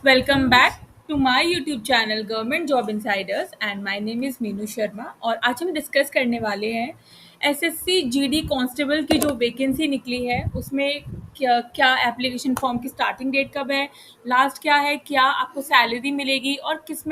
welcome back to my YouTube channel Government Job Insiders and my name is Meenu Sharma. और आज हम discuss करने वाले हैं एसएससी जीडी कांस्टेबल की जो वैकेंसी निकली है उसमें क्या क्या एप्लीकेशन फॉर्म की स्टार्टिंग डेट कब है, लास्ट क्या है, क्या आपको सैलरी मिलेगी और किस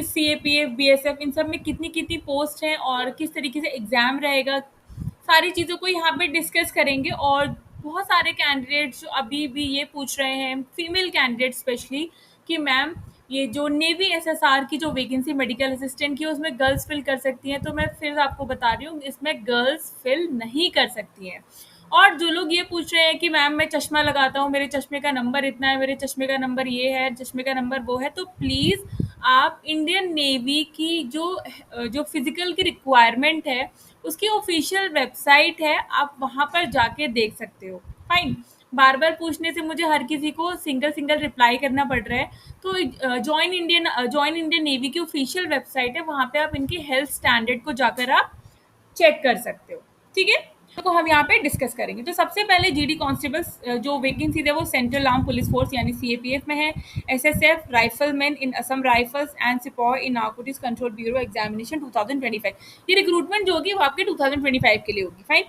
सीएपीएफ बीएसएफ इन सब में कितनी कितनी पोस्ट हैं और किस तरीके से एग्ज़ाम रहेगा, सारी चीज़ों को यहाँ पे डिस्कस करेंगे। और बहुत सारे कैंडिडेट्स जो अभी भी ये पूछ रहे हैं, फीमेल कैंडिडेट स्पेशली, कि मैम ये जो नेवी एसएसआर की जो वैकेंसी मेडिकल असिस्टेंट की है उसमें गर्ल्स फिल कर सकती हैं, तो मैं फिर आपको बता रही हूँ इसमें गर्ल्स फिल नहीं कर सकती हैं। और जो लोग ये पूछ रहे हैं कि मैम मैं चश्मा लगाता हूँ, मेरे चश्मे का नंबर इतना है, मेरे चश्मे का नंबर ये है, चश्मे का नंबर वो है, तो प्लीज़ आप इंडियन नेवी की जो फिजिकल की रिक्वायरमेंट है उसकी ऑफिशियल वेबसाइट है, आप वहाँ पर जाके देख सकते हो। फाइन, बार बार पूछने से मुझे हर किसी को सिंगल सिंगल रिप्लाई करना पड़ रहा है, तो जॉइन इंडियन नेवी की ऑफिशियल वेबसाइट है, वहाँ पे आप इनकी हेल्थ स्टैंडर्ड को जाकर आप चेक कर सकते हो। ठीक है, तो हम यहाँ पे डिस्कस करेंगे। तो सबसे पहले जीडी कांस्टेबल्स जो वैकेंसी है वो सेंट्रल आर्म पुलिस फोर्स यानी सीएपीएफ में है, SSF rifleman in Assam rifles and sepoy in Narcotics Control bureau examination 2025। ये रिक्रूटमेंट जो होगी वो आपके 2025 के लिए होगी। Fine,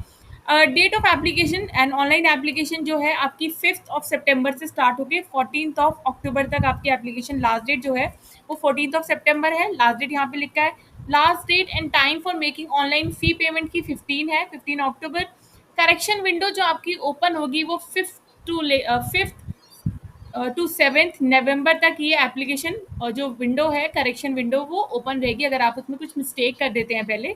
date of application and online application जो है आपकी 5 सितंबर से स्टार्ट होगी 14 अक्टूबर तक आपकी एप्लीकेशन लास्ट डेट जो है वो 14 सितंबर है। लास्ट डेट यहाँ पे लिखा है। Last date and time for making online fee payment की 15 है, 15 अक्टूबर। करेक्शन विंडो जो आपकी ओपन होगी वो 5 टू 7 नवंबर तक ये एप्लीकेशन और जो विंडो है करेक्शन विंडो वो ओपन रहेगी। अगर आप उसमें कुछ मिस्टेक कर देते हैं पहले,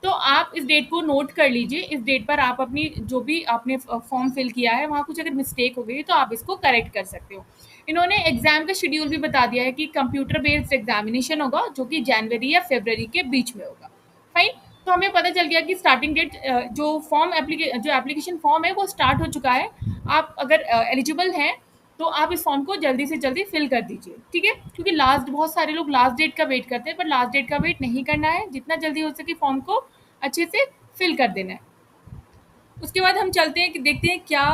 तो आप इस डेट को नोट कर लीजिए। इस डेट पर आप अपनी जो भी आपने फॉर्म फिल किया है वहाँ कुछ अगर मिस्टेक हो गई तो आप इसको करेक्ट कर सकते हो। इन्होंने एग्जाम का शेड्यूल भी बता दिया है कि कंप्यूटर बेस्ड एग्जामिनेशन होगा जो कि जनवरी या फरवरी के बीच में होगा। फाइन, तो हमें पता चल गया कि स्टार्टिंग डेट जो एप्लीकेशन फॉर्म है वो स्टार्ट हो चुका है। आप अगर एलिजिबल हैं तो आप इस फॉर्म को जल्दी से जल्दी फिल कर दीजिए। ठीक है, क्योंकि बहुत सारे लोग लास्ट डेट का वेट करते हैं, पर लास्ट डेट का वेट नहीं करना है, जितना जल्दी हो सके फॉर्म को अच्छे से फिल कर देना है। उसके बाद हम चलते हैं कि देखते हैं क्या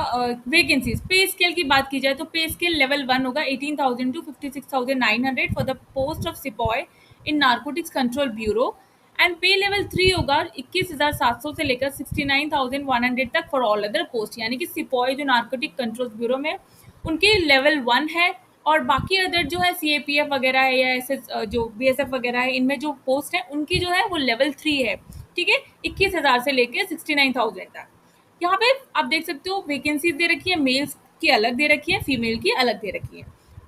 वैकेंसीज। पे स्केल की बात की जाए तो पे स्केल लेवल 1 होगा 18,000 to 56,900 for the post of sepoy in Narcotics Control Bureau. And pay level 3 होगा 21,700 से लेकर 69,100 तक फॉर ऑल अदर पोस्ट, यानी कि सिपॉय जो नारकोटिक कंट्रोल ब्यूरो में उनके लेवल 1 है, और बाकी अदर जो है सीएपीएफ वगैरह है या ऐसे जो बीएसएफ वगैरह है इनमें जो पोस्ट है उनकी जो है वो लेवल 3 है। ठीक है, 21,000 से लेकर 69,000 तक। यहाँ पे आप देख सकते हो वैकेंसीज दे रखी है, मेल्स की अलग दे रखी है, फीमेल की अलग दे रखी है।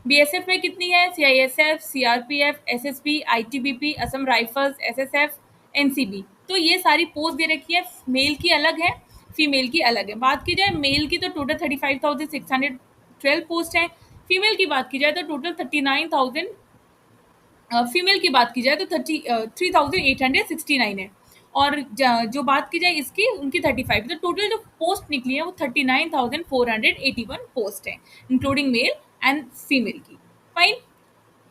बीएसएफ में कितनी है, CISF, CRPF, SSB, ITBP, Assam rifles, SSF, NCB, तो ये सारी पोस्ट दे रखी है। मेल की अलग है, फीमेल की अलग है। बात की जाए मेल की तो टोटल 35,612 पोस्ट है। फीमेल की बात की जाए तो टोटल 39,000, फीमेल की बात की जाए तो 3,869 है। और जो बात की जाए इसकी उनकी 35, तो टोटल जो पोस्ट निकली है वो 39,481 पोस्ट है, इंक्लूडिंग मेल एंड फीमेल की। फाइन,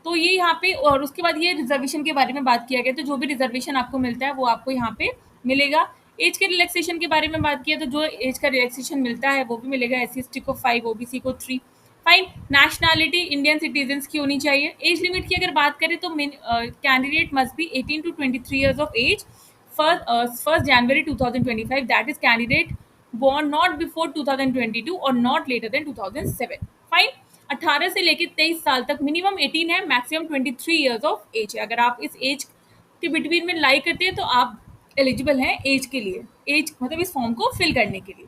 तो ये यहाँ पे, और उसके बाद ये रिजर्वेशन के बारे में बात किया गया, तो जो भी रिजर्वेशन आपको मिलता है वो आपको यहाँ पे मिलेगा। एज के रिलैक्सेशन के बारे में बात किया तो जो एज का रिलैक्सेशन मिलता है वो भी मिलेगा। एससी को 5, ओबीसी को 3। फाइन, नेशनैलिटी इंडियन सिटीजन्स की होनी चाहिए। एज लिमिट की अगर बात करें तो candidate must be 18 to 23 years of age first January 2025, that is candidate born not before 2022 और not later than 2007। फाइन, 18 से लेकर 23 साल तक, मिनिमम 18 है, मैक्सिमम 23 ईयर्स ऑफ एज है। अगर आप इस एज के बिटवीन में लाई करते हैं तो आप एलिजिबल हैं एज के लिए, एज मतलब इस फॉर्म को फिल करने के लिए।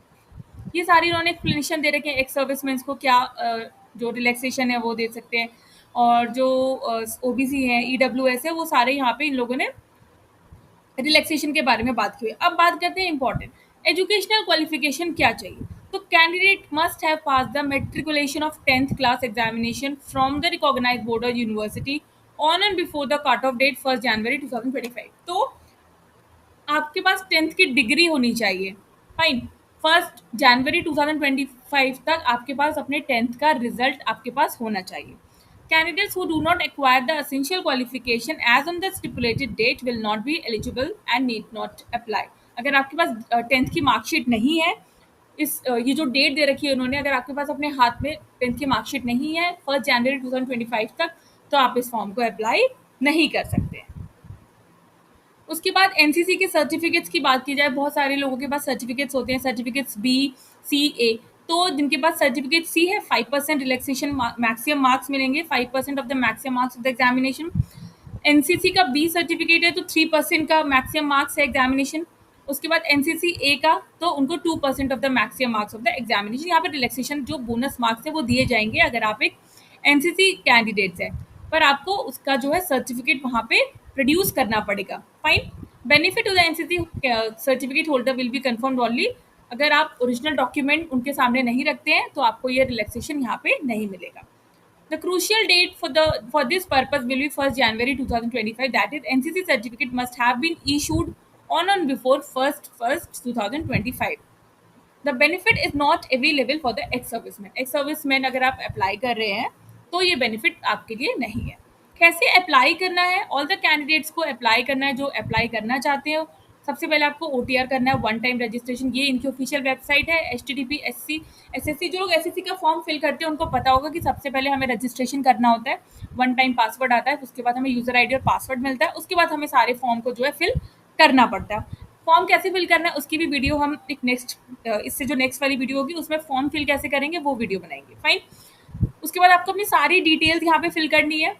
ये सारी इन्होंने एक्सप्लेनेशन दे रखे हैं। एक्स सर्विसमैन को क्या जो रिलैक्सेशन है वो दे सकते हैं, और जो ओबीसी है, ईडब्ल्यूएस है, वो सारे यहाँ पे इन लोगों ने रिलैक्सेशन के बारे में बात की है। अब बात करते हैं इंपॉर्टेंट एजुकेशनल क्वालिफिकेशन क्या चाहिए। तो candidate must have pass the matriculation of 10th class examination from the recognised board और university on and before the cut off date 1 जनवरी 2025। तो आपके पास 10th की डिग्री होनी चाहिए। फाइन, 1 जनवरी 2025 तक आपके पास अपने 10th का रिजल्ट आपके पास होना चाहिए। Candidates who do not acquire the essential qualification as on the stipulated date will not be eligible and need not apply। अगर आपके पास 10th की मार्कशीट नहीं है ये जो डेट दे रखी है उन्होंने, अगर आपके पास अपने हाथ में 10th की मार्कशीट नहीं है 1 जनवरी 2025 तक, तो आप इस फॉर्म को अप्लाई नहीं कर सकते। उसके बाद एनसीसी के सर्टिफिकेट्स की बात की जाए, बहुत सारे लोगों के पास सर्टिफिकेट्स होते हैं, सर्टिफिकेट्स बी, सी, ए। तो जिनके पास सर्टिफिकेट सी है 5% रिलैक्सेशन मैक्सिमम मार्क्स मिलेंगे, 5% of the maximum marks of the examination. NCC का बी सर्टिफिकेट है तो 3% का मैक्सिमम मार्क्स है एग्जामिनेशन। उसके बाद एनसीसी ए का तो उनको 2% of the maximum marks of the examination. यहाँ पर रिलैक्सेशन जो बोनस मार्क्स है वो दिए जाएंगे अगर आप एक एनसीसी कैंडिडेट्स है, पर आपको उसका जो है सर्टिफिकेट वहाँ पे प्रोड्यूस करना पड़ेगा। Fine. Benefit to the NCC certificate holder will be confirmed only. अगर आप ओरिजिनल डॉक्यूमेंट उनके सामने नहीं रखते हैं तो आपको ये रिलैक्सेशन यहाँ पे नहीं मिलेगा। The crucial date for this purpose will be 1st January 2025. That is, NCC certificate must have been issued on and before 1st 2025. The benefit is not available for the ex-servicemen. Ex-servicemen अगर आप apply कर रहे हैं तो ये benefit आपके लिए नहीं है। कैसे अप्लाई करना है? ऑल द कैंडिडेट्स को अप्लाई करना है जो अप्लाई करना चाहते हो। सबसे पहले आपको ओटीआर करना है, वन टाइम रजिस्ट्रेशन। ये इनकी ऑफिशियल वेबसाइट है http SSC। जो लोग एसएससी का फॉर्म फिल करते हैं उनको पता होगा कि सबसे पहले हमें रजिस्ट्रेशन करना होता है, वन टाइम पासवर्ड आता है, उसके बाद हमें यूजर आईडी और पासवर्ड मिलता है, उसके बाद हमें सारे फॉर्म को जो है फिल करना पड़ता है। फॉर्म कैसे फिल करना है उसकी भी वीडियो हम एक नेक्स्ट इससे जो नेक्स्ट वाली वीडियो होगी उसमें फॉर्म फिल कैसे करेंगे वो वीडियो बनाएंगे। फाइन। उसके बाद आपको अपनी सारी डिटेल्स यहाँ पे फिल करनी है।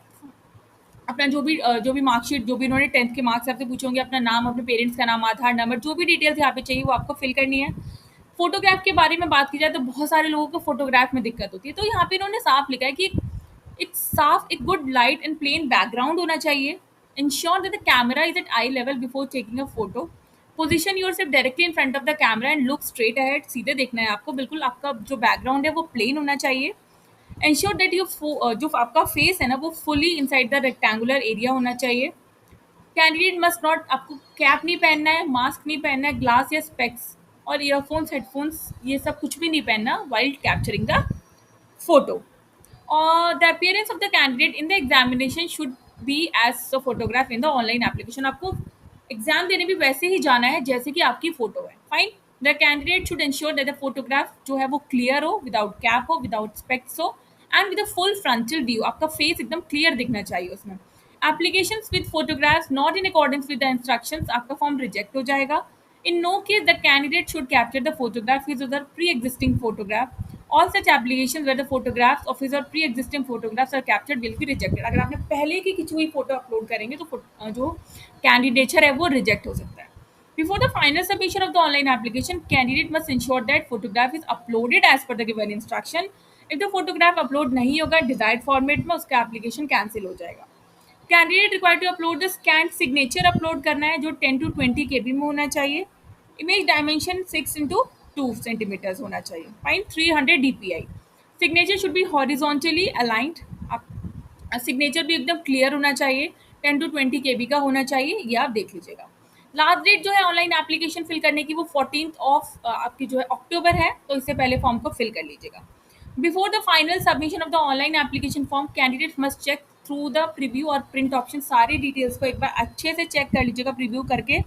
अपना जो भी मार्कशीट, जो भी इन्होंने 10th के मार्क्स आपसे पूछे होंगे, अपना नाम, अपने पेरेंट्स का नाम, आधार नंबर, जो भी डिटेल्स यहाँ पे चाहिए वो आपको फिल करनी है। फोटोग्राफ के बारे में बात की जाए तो बहुत सारे लोगों को फोटोग्राफ में दिक्कत होती है, तो यहाँ पे इन्होंने साफ लिखा है कि एक good light and plain background होना चाहिए। Ensure that the camera is at eye level before taking a photo. Position yourself directly in front of the camera and look straight ahead. सीधे देखना है आपको, बिल्कुल आपका जो बैकग्राउंड है वो प्लेन होना चाहिए। एंश्योर दैट जो आपका फेस है ना वो fully inside the rectangular area होना चाहिए। कैंडिडेट मस्ट नॉट, आपको कैप नहीं पहनना है, मास्क नहीं पहनना है, ग्लास या स्पेक्स और ईयरफोन्स, हेडफोन्स, ये सब कुछ भी नहीं पहनना वाइल कैप्चरिंग द फोटो। और the appearance of the candidate in the examination should be as the photograph in the online application. आपको एग्जाम देने भी वैसे ही जाना है जैसे कि आपकी फोटो है। Fine. The candidate should ensure that the photograph जो है वो क्लियर हो, विदाउट कैप हो, विदाउट स्पेक्स हो and with a full frontal view. आपका फेस एकदम क्लियर दिखना चाहिए उसमें। Applications with photographs not in accordance with the instructions, आपका फॉर्म रिजेक्ट हो जाएगा। In no case, the candidate should capture the photograph his or her pre-existing photograph. All such applications where the photographs of his or pre-existing photographs are captured will be rejected. अगर आपने पहले की खिंची हुई photo upload करेंगे तो जो candidature है वो रिजेक्ट हो सकता है। Before the final submission of the online application, candidate must ensure that photograph is uploaded as per the given instruction. If the photograph upload नहीं होगा desired format में, उसका application cancel हो जाएगा। Candidate required to upload the scan signature upload करना है जो 10 to 20 KB में होना चाहिए। इमेज डायमेंशन 6x2 सेंटीमीटर्स होना चाहिए। Fine. 300 DPI। Signature should be horizontally aligned. Signature भी एकदम क्लियर होना चाहिए, 10 to 20 KB का होना चाहिए, ये आप देख लीजिएगा। लास्ट डेट जो है ऑनलाइन एप्लीकेशन फिल करने की वो 14th ऑफ आपकी जो है अक्टूबर है, तो इससे पहले फॉर्म को फिल कर लीजिएगा। Before the final submission of the online application form, candidates must check through the preview और print option। सारी डिटेल्स को एक बार अच्छे से चेक कर लीजिएगा प्रीव्यू करके।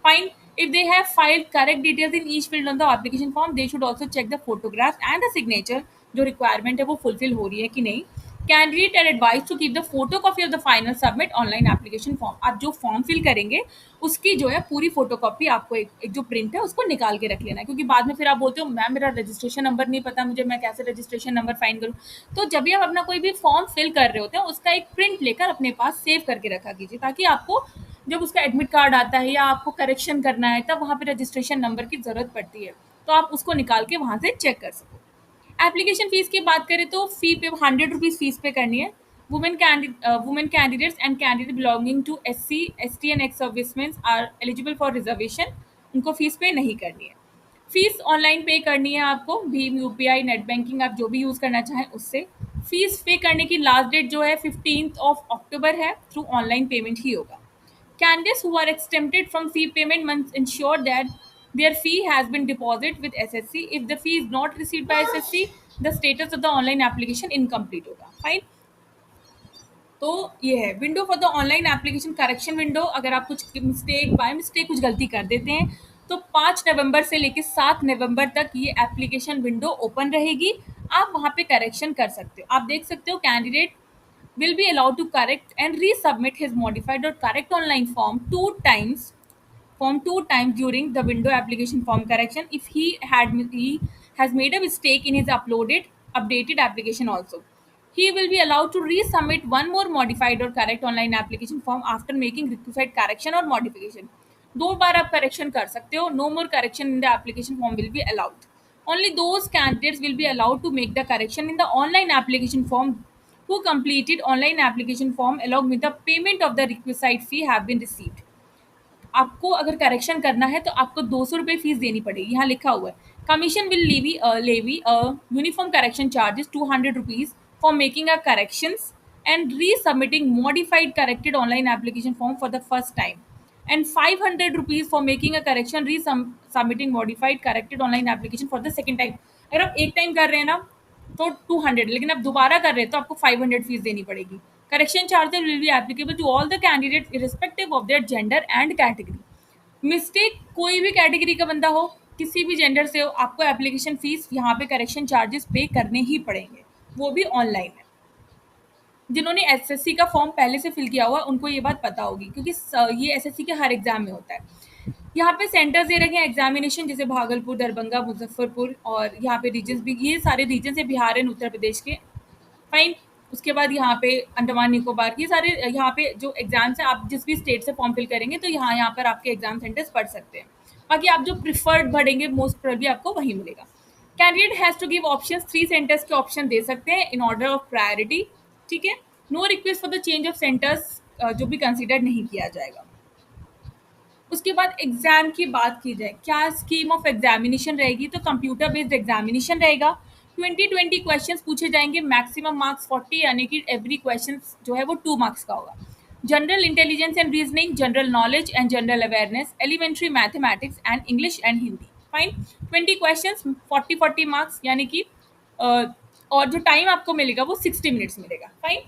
Fine. If they have filed correct details in each field on the application form, they should also check the photographs and the signature जो रिक्वायरमेंट है वो फुलफिल हो रही है कि नहीं। Candidate are advise to keep the photo copy of the final submit online application form. आप जो फॉर्म फिल करेंगे उसकी जो है पूरी फोटो कॉपी आपको एक जो प्रिंट है उसको निकाल के रख लेना है, क्योंकि बाद में फिर आप बोलते हो मैम मेरा रजिस्ट्रेशन नंबर नहीं पता मुझे, मैं कैसे रजिस्ट्रेशन नंबर फाइंड करूँ। तो जब भी आप अपना कोई भी फॉर्म फिल कर रहे होते हैं उसका एक प्रिंट लेकर अपने पास सेव करके रखा कीजिए, ताकि आपको जब उसका एडमिट कार्ड आता है या आपको करेक्शन करना है तब वहाँ पे रजिस्ट्रेशन नंबर की ज़रूरत पड़ती है, तो आप उसको निकाल के वहाँ से चेक कर सको। एप्लीकेशन फीस की बात करें तो फी पे 100 रुपीज़ फीस पे करनी है। Women candidates and candidate belonging to SC ST and ex serviceman are eligible for reservation, उनको फीस पे नहीं करनी है। फीस ऑनलाइन पे करनी है आपको, भीम, UPI, नेट बैंकिंग, आप जो भी यूज़ करना चाहें उससे। फीस पे करने की लास्ट डेट जो है 15th ऑफ अक्टूबर है, थ्रू ऑनलाइन पेमेंट ही होगा। Candidates who are exempted from fee payment must ensure that their fee has been deposited with SSC. If the fee is not received by SSC, the status of the online application incomplete होगा। Fine. तो ये है window for the online application correction window. अगर आप कुछ mistake by mistake कुछ गलती कर देते हैं तो 5 नवंबर से लेके 7 नवंबर तक ये एप्लीकेशन विंडो ओपन रहेगी। आप वहाँ पे करेक्शन कर सकते हो। आप देख सकते हो candidate will be allowed to correct and resubmit his modified or correct online form two times during the window application form correction if he has made a mistake in his updated application also. He will be allowed to resubmit one more modified or correct online application form after making requisite correction or modification. दो बार आप correction कर सकते हो. No more correction in the application form will be allowed. Only those candidates will be allowed to make the correction in the online application form who completed online application form along with the payment of the requisite fee have been received. आपको अगर correction करना है तो आपको 200 रुपये fees देनी पड़ेगी. यहाँ लिखा हुआ है commission will levy uniform correction charges 200 rupees for making a corrections and resubmitting modified corrected online application form for the first time and 500 rupees for making a correction resubmitting modified corrected online application for the second time. अगर आप एक time कर रहे हैं ना तो 200, लेकिन आप दोबारा कर रहे हैं तो आपको 500 फीस देनी पड़ेगी. Correction charges will be applicable to all the candidate irrespective of their gender and category. Mistake कोई भी कैटेगरी का बंदा हो, किसी भी जेंडर से हो, आपको एप्लीकेशन फीस यहाँ पे करेक्शन चार्जेस पे करने ही पड़ेंगे, वो भी ऑनलाइन है. जिन्होंने एसएससी का फॉर्म पहले से फिल किया हुआ है उनको ये बात पता होगी क्योंकि ये एसएससी के हर एग्जाम में होता है. यहाँ पे सेंटर्स दे रखे हैं एग्जामिनेशन जैसे भागलपुर, दरभंगा, मुजफ्फरपुर और यहाँ पे रीजन्स भी, ये सारे रीजन है बिहार एंड उत्तर प्रदेश के. फाइन. उसके बाद यहाँ पे अंडमान निकोबार, ये सारे यहाँ पे जो एग्जाम्स हैं आप जिस भी स्टेट से फॉर्म फिल करेंगे तो यहाँ पर आपके एग्जाम सेंटर्स पढ़ सकते हैं. बाकी आप जो प्रिफर्ड भरेंगे मोस्ट प्रोबेबली आपको वहीं मिलेगा. Candidate has to give option, 3 centres के ऑप्शन दे सकते हैं इन ऑर्डर ऑफ प्रायोरिटी. ठीक है. No request for the change of centres जो भी कंसिडर नहीं किया जाएगा. उसके बाद एग्जाम की बात की जाए, क्या स्कीम ऑफ एग्जामिनेशन रहेगी, तो कंप्यूटर बेस्ड एग्जामिनेशन रहेगा. 20 क्वेश्चंस पूछे जाएंगे, मैक्सिमम मार्क्स 40 यानी कि एवरी क्वेश्चन जो है वो 2 मार्क्स का होगा. General intelligence and reasoning, general knowledge and general awareness, elementary mathematics and English and Hindi. Fine. 20 questions 40 marks यानी कि और जो टाइम आपको मिलेगा वो 60 मिनट्स मिलेगा. फाइन.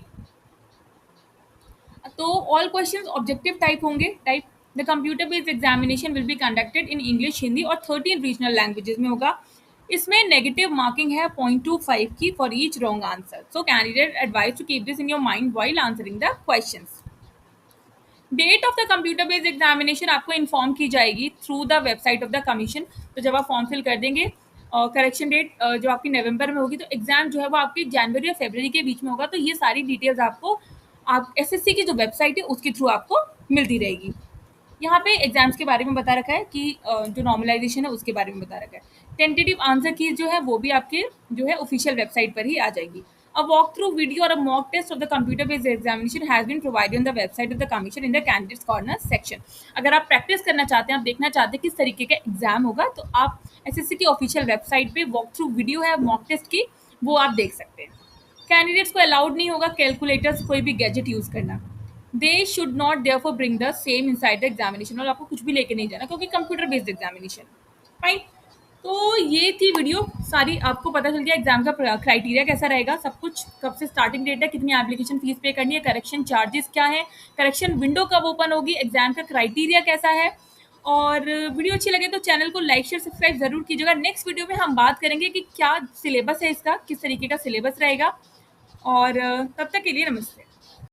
तो ऑल क्वेश्चंस ऑब्जेक्टिव टाइप होंगे. Type the computer based examination will be conducted in English, Hindi और 13 रीजनल लैंग्वेजेस में होगा. इसमें नेगेटिव मार्किंग है 0.25 की for each wrong answer. So candidate advise to keep this in your mind while answering the questions. Date of the computer based examination आपको inform की जाएगी through the website of the commission. तो जब आप form fill कर देंगे, correction date जो आपकी नवंबर में होगी, तो एग्जाम जो है वो आपकी जनवरी और फरवरी के बीच में होगा. तो ये सारी डिटेल्स आपको आप एसएससी की जो वेबसाइट है उसके थ्रू आपको मिलती रहेगी. यहाँ पे एग्जाम्स के बारे में बता रखा है कि जो नॉर्मलाइजेशन है उसके बारे में बता रखा है. टेंटेटिव आंसर की जो है वो भी आपके जो है ऑफिशियल वेबसाइट पर ही आ जाएगी. A walkthrough video or a mock test of the computer-based examination has been provided on the website of the commission in the candidates corner section. अगर आप प्रैक्टिस करना चाहते हैं, आप देखना चाहते हैं किस तरीके का एग्जाम होगा, तो आप एसएससी की ऑफिशियल वेबसाइट पे वॉक थ्रू वीडियो है मॉक टेस्ट की, वो आप देख सकते हैं. कैंडिडेट्स को अलाउड नहीं होगा कैलकुलेटर्स, कोई भी गैजेट यूज करना. They should not therefore bring the same inside the examination, और आपको कुछ भी लेके नहीं जाना क्योंकि कंप्यूटर बेस्ड एग्जामिनेशन. फाइन. तो ये थी वीडियो सारी, आपको पता चल गया एग्जाम का क्राइटेरिया कैसा रहेगा, सब कुछ, कब से स्टार्टिंग डेट है, कितनी एप्लीकेशन फीस पे करनी है, करेक्शन चार्जेस क्या है, करेक्शन विंडो कब ओपन होगी, एग्जाम का क्राइटेरिया कैसा है. और वीडियो अच्छी लगे तो चैनल को लाइक शेयर सब्सक्राइब जरूर कीजिएगा. नेक्स्ट वीडियो में हम बात करेंगे कि क्या सिलेबस है इसका, किस तरीके का सिलेबस रहेगा. और तब तक के लिए नमस्ते.